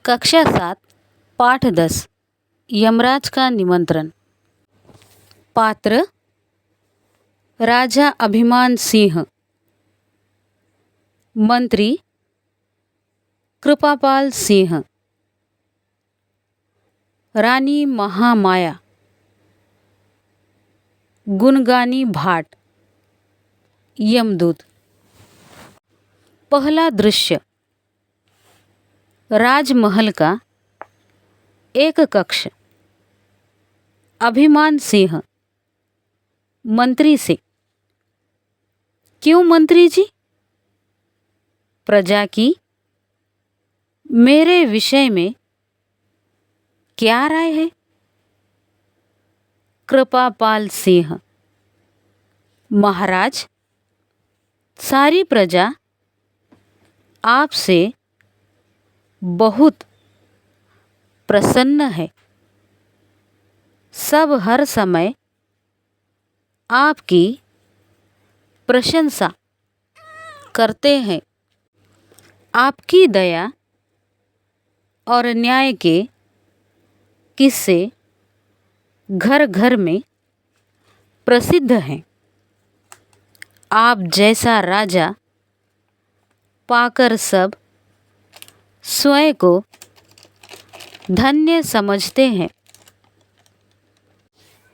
कक्षा 7 पाठ 10 यमराज का निमंत्रण। पात्र राजा अभिमान सिंह, मंत्री कृपापाल सिंह, रानी महामाया, गुणगानी भाट, यमदूत। पहला दृश्य, राजमहल का एक कक्ष। अभिमान सिंह मंत्री से, क्यों मंत्री जी? प्रजा की मेरे विषय में क्या राय है? कृपापाल सिंह, महाराज, सारी प्रजा आपसे बहुत प्रसन्न है। सब हर समय आपकी प्रशंसा करते हैं। आपकी दया और न्याय के किस्से घर घर में प्रसिद्ध हैं। आप जैसा राजा पाकर सब स्वयं को धन्य समझते हैं।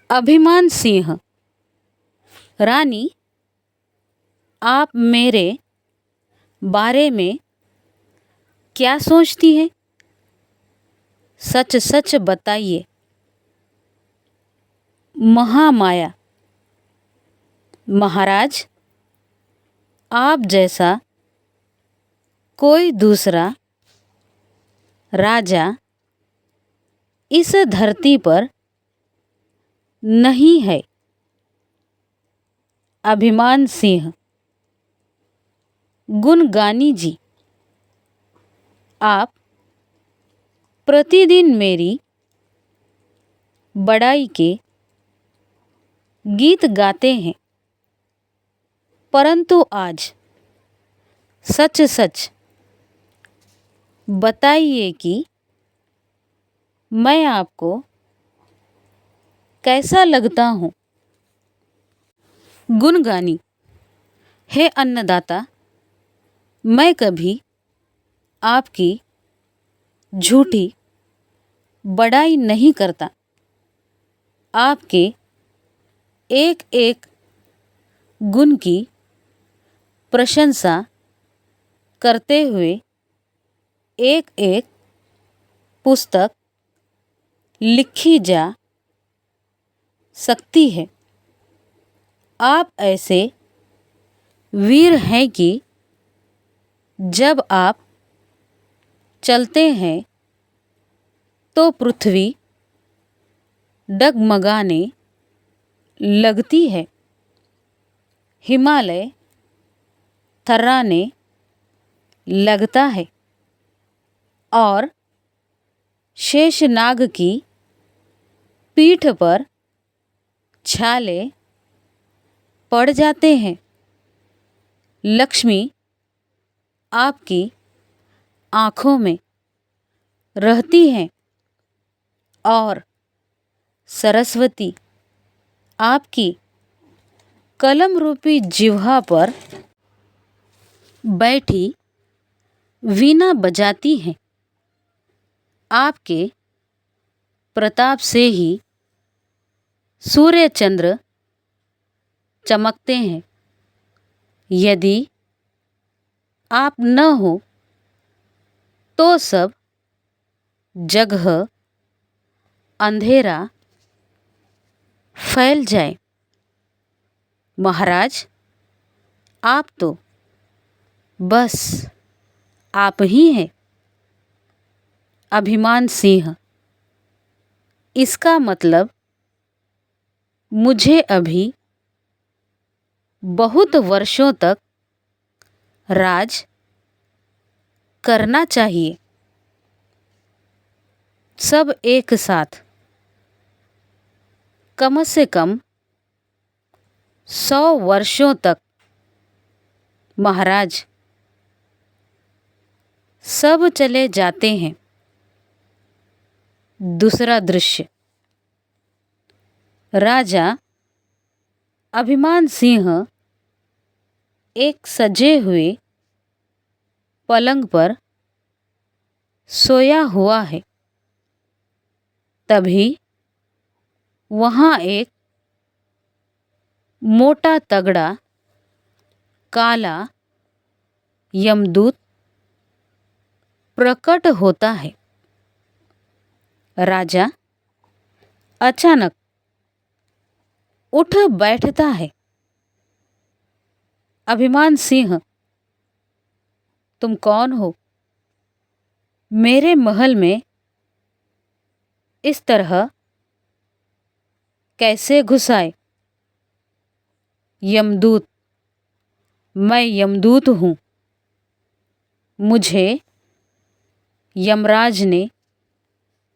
अभिमान सिंह, रानी, आप मेरे बारे में क्या सोचती हैं? सच सच बताइए। महामाया, महाराज, आप जैसा कोई दूसरा राजा इस धरती पर नहीं है। अभिमान सिंह, गुणगानी जी, आप प्रतिदिन मेरी बड़ाई के गीत गाते हैं, परंतु आज सच सच बताइए कि मैं आपको कैसा लगता हूँ? गुणगानी, हे अन्नदाता, मैं कभी आपकी झूठी बड़ाई नहीं करता। आपके एक एक गुण की प्रशंसा करते हुए एक एक पुस्तक लिखी जा सकती है। आप ऐसे वीर हैं कि जब आप चलते हैं तो पृथ्वी डगमगाने लगती है, हिमालय थर्राने लगता है और शेषनाग की पीठ पर छाले पड़ जाते हैं। लक्ष्मी आपकी आँखों में रहती हैं और सरस्वती आपकी कलम रूपी जिह्वा पर बैठी वीणा बजाती हैं। आपके प्रताप से ही सूर्य चंद्र चमकते हैं। यदि आप न हो तो सब जगह अंधेरा फैल जाए। महाराज, आप तो बस आप ही हैं। अभिमान सिंह, इसका मतलब मुझे अभी बहुत वर्षों तक राज करना चाहिए। सब एक साथ कम से कम 100 वर्षों तक। महाराज, सब चले जाते हैं दूसरा दृश्य। राजा अभिमान सिंह एक सजे हुए पलंग पर सोया हुआ है। तभी वहाँ एक मोटा तगड़ा काला यमदूत प्रकट होता है। राजा अचानक उठ बैठता है। अभिमान सिंह, तुम कौन हो? मेरे महल में इस तरह कैसे घुस आए? यमदूत, मैं यमदूत हूँ। मुझे यमराज ने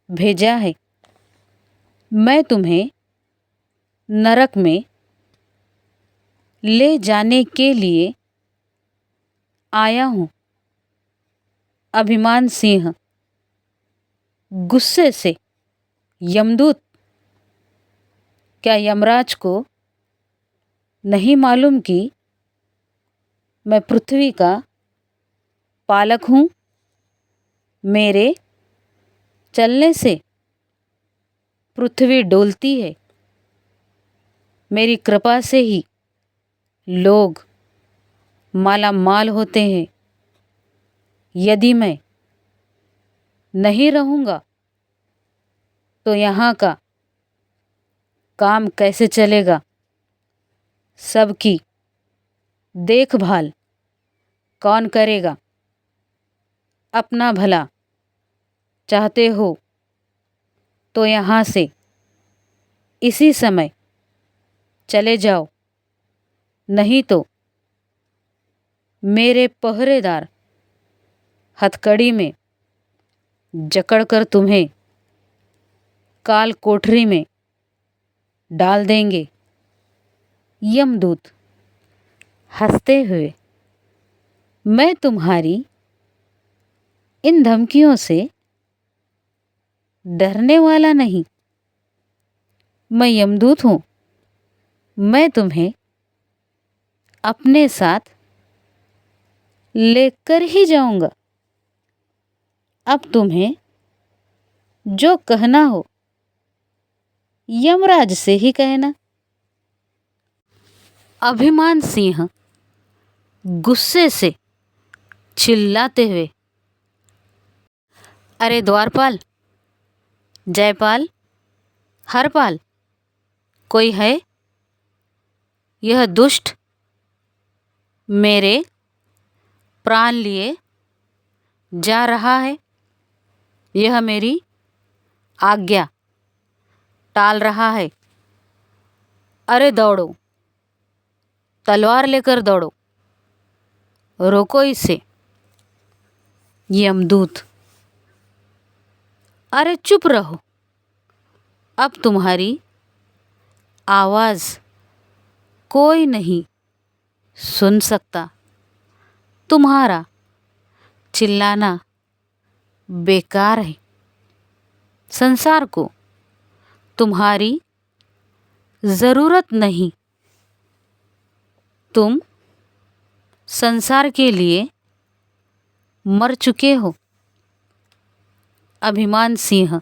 भेजा है। मैं तुम्हें नरक में ले जाने के लिए आया हूँ। अभिमान सिंह गुस्से से, यमदूत, क्या यमराज को नहीं मालूम कि मैं पृथ्वी का पालक हूँ? मेरे चलने से पृथ्वी डोलती है। मेरी कृपा से ही लोग माला माल होते हैं। यदि मैं नहीं रहूँगा तो यहाँ का काम कैसे चलेगा? सबकी देखभाल कौन करेगा? अपना भला चाहते हो तो यहाँ से इसी समय चले जाओ, नहीं तो मेरे पहरेदार हथकड़ी में जकड़कर तुम्हें काल कोठरी में डाल देंगे। यमदूत हंसते हुए, मैं तुम्हारी इन धमकियों से डरने वाला नहीं। मैं यमदूत हूँ। मैं तुम्हें अपने साथ लेकर ही जाऊंगा। अब तुम्हें जो कहना हो यमराज से ही कहना। अभिमान सिंह गुस्से से चिल्लाते हुए, अरे द्वारपाल, जयपाल, हरपाल, कोई है? यह दुष्ट मेरे प्राण लिए जा रहा है। यह मेरी आज्ञा टाल रहा है। अरे दौड़ो, तलवार लेकर दौड़ो, रोको इसे। यमदूत, अरे चुप रहो। अब तुम्हारी आवाज़ कोई नहीं सुन सकता। तुम्हारा चिल्लाना बेकार है। संसार को तुम्हारी ज़रूरत नहीं। तुम संसार के लिए मर चुके हो। अभिमान सिंह,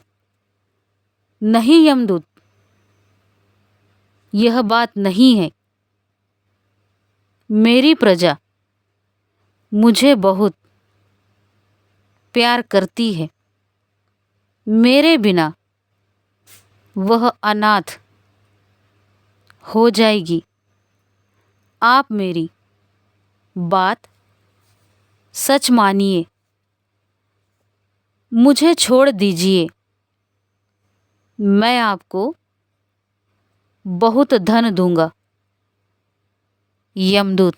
नहीं यमदूत, यह बात नहीं है। मेरी प्रजा मुझे बहुत प्यार करती है। मेरे बिना वह अनाथ हो जाएगी। आप मेरी बात सच मानिए। मुझे छोड़ दीजिए। मैं आपको बहुत धन दूंगा। यमदूत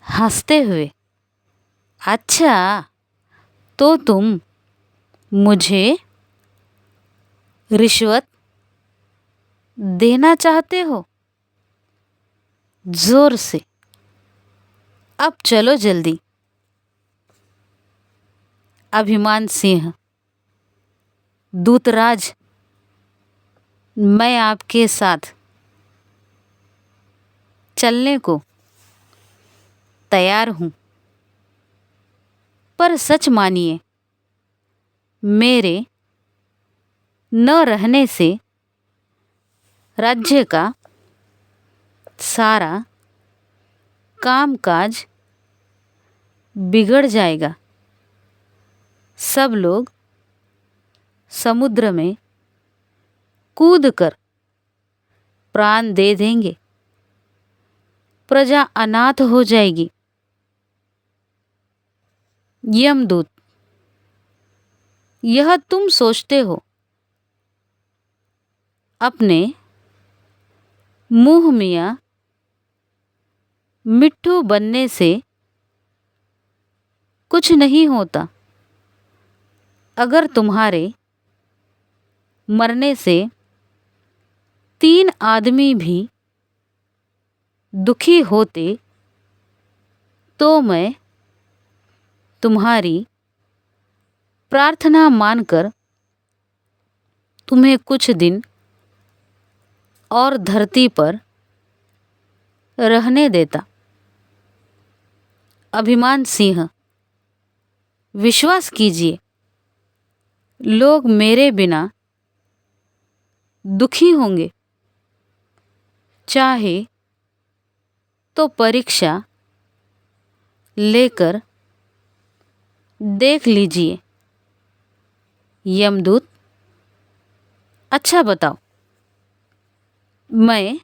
हंसते हुए, अच्छा, तो तुम मुझे रिश्वत देना चाहते हो? जोर से, अब चलो जल्दी। अभिमान सिंह दूतराज, मैं आपके साथ चलने को तैयार हूँ, पर सच मानिए, मेरे न रहने से राज्य का सारा कामकाज बिगड़ जाएगा। सब लोग समुद्र में कूदकर प्राण दे देंगे। प्रजा अनाथ हो जाएगी। यमदूत, यह तुम सोचते हो। अपने मुंह मियाँ मिट्ठू बनने से कुछ नहीं होता। अगर तुम्हारे मरने से 3 आदमी भी दुखी होते तो मैं तुम्हारी प्रार्थना मानकर तुम्हें कुछ दिन और धरती पर रहने देता। अभिमान सिंह, विश्वास कीजिए, लोग मेरे बिना दुखी होंगे। चाहे तो परीक्षा लेकर देख लीजिए। यमदूत, अच्छा बताओ, मैं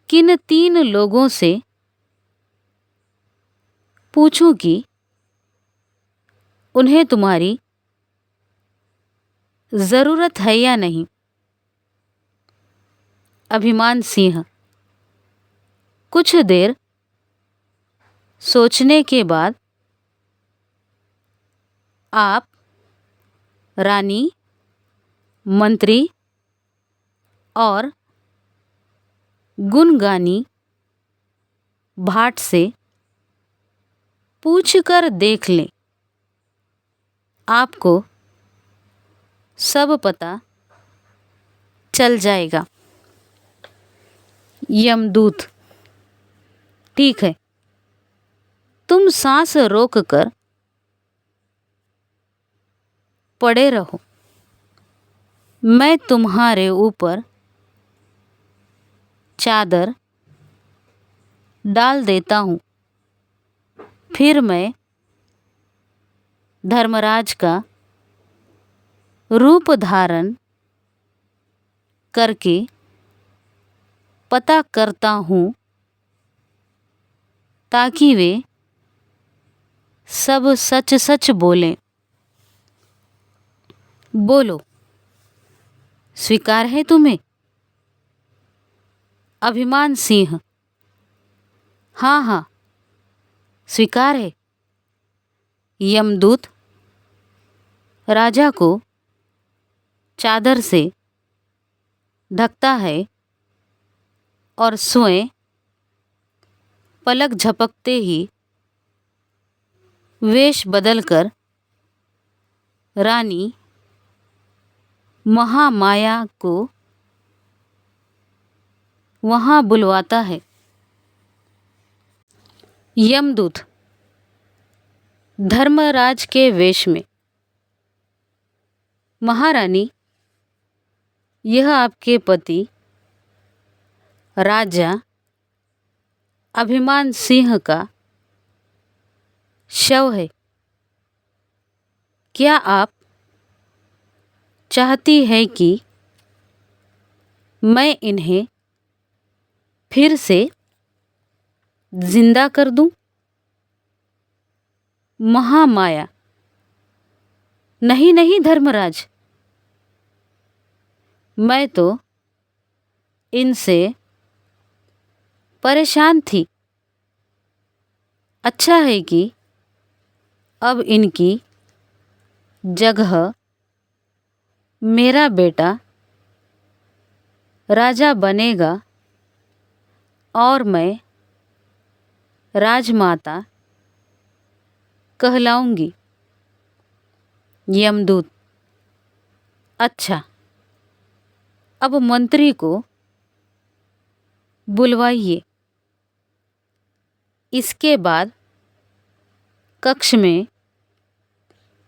किन 3 लोगों से पूछूं कि उन्हें तुम्हारी ज़रूरत है या नहीं? अभिमान सिंह, कुछ देर सोचने के बाद आप रानी, मंत्री और गुणगानी भाट से पूछकर देख लें। आपको सब पता चल जाएगा। यमदूत, ठीक है, तुम सांस रोक कर पड़े रहो। मैं तुम्हारे ऊपर चादर डाल देता हूँ। फिर मैं धर्मराज का रूप धारण करके पता करता हूँ, ताकि वे सब सच सच बोलें। बोलो, स्वीकार है तुम्हें? अभिमान सिंह, हाँ हाँ, स्वीकार है। यमदूत राजा को चादर से ढकता है और स्वयं पलक झपकते ही वेश बदलकर रानी महामाया को वहाँ बुलवाता है। यमदूत धर्मराज के वेश में, महारानी, यह आपके पति राजा अभिमान सिंह का शव है। क्या आप चाहती है कि मैं इन्हें फिर से जिंदा कर दूं? महामाया, नहीं नहीं धर्मराज, मैं तो इनसे परेशान थी। अच्छा है कि अब इनकी जगह मेरा बेटा राजा बनेगा और मैं राजमाता कहलाऊंगी। यमदूत, अच्छा, अब मंत्री को बुलवाइए। इसके बाद कक्ष में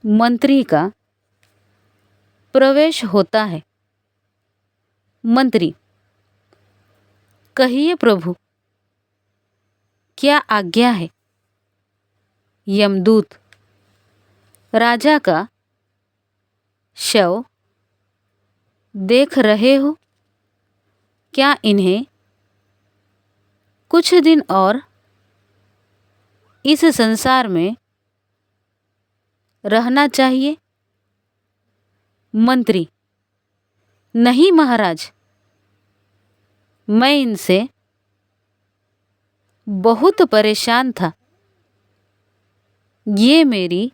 मंत्री का प्रवेश होता है। मंत्री: कहिए प्रभु, क्या आज्ञा है? यमदूत: राजा का शव देख रहे हो, क्या इन्हें कुछ दिन और इस संसार में रहना चाहिए? मंत्री: नहीं महाराज, मैं इनसे बहुत परेशान था। ये मेरी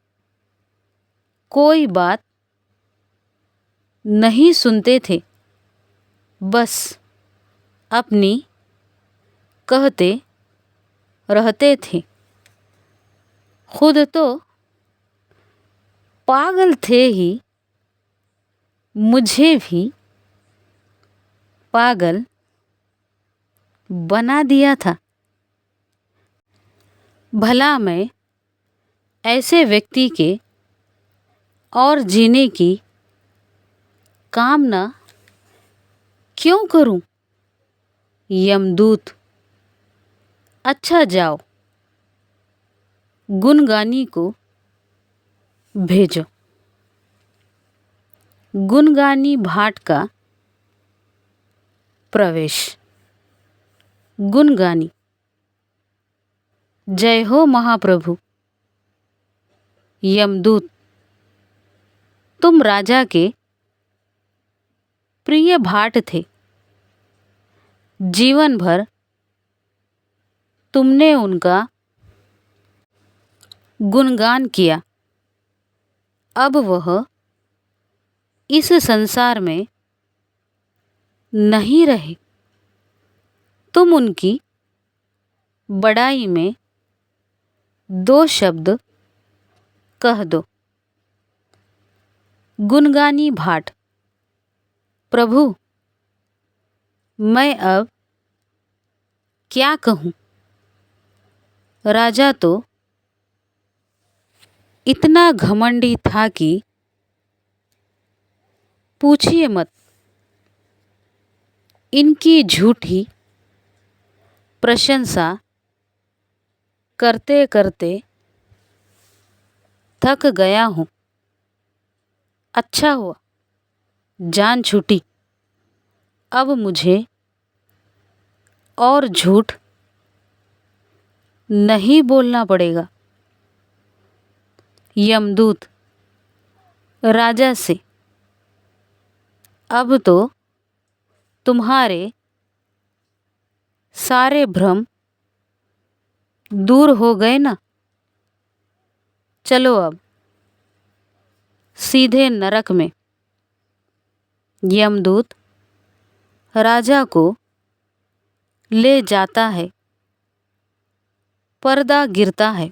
कोई बात नहीं सुनते थे, बस अपनी कहते रहते थे। खुद तो पागल थे ही, मुझे भी पागल बना दिया था। भला मैं ऐसे व्यक्ति के और जीने की कामना क्यों करूं? यमदूत: अच्छा जाओ, गुनगानी को भेजो। गुनगानी भाट का प्रवेश। गुनगानी: जय हो महाप्रभु। यमदूत: तुम राजा के प्रिय भाट थे। जीवन भर तुमने उनका गुणगान किया। अब वह इस संसार में नहीं रहे। तुम उनकी बड़ाई में दो शब्द कह दो। गुनगानी भाट: प्रभु, मैं अब क्या कहूँ? राजा तो इतना घमंडी था कि पूछिए मत। इनकी झूठी प्रशंसा करते करते थक गया हूँ। अच्छा हुआ जान छूटी। अब मुझे और झूठ नहीं बोलना पड़ेगा। यमदूत राजा से: अब तो तुम्हारे सारे भ्रम दूर हो गए ना? चलो अब सीधे नरक में। यमदूत राजा को ले जाता है। पर्दा गिरता है।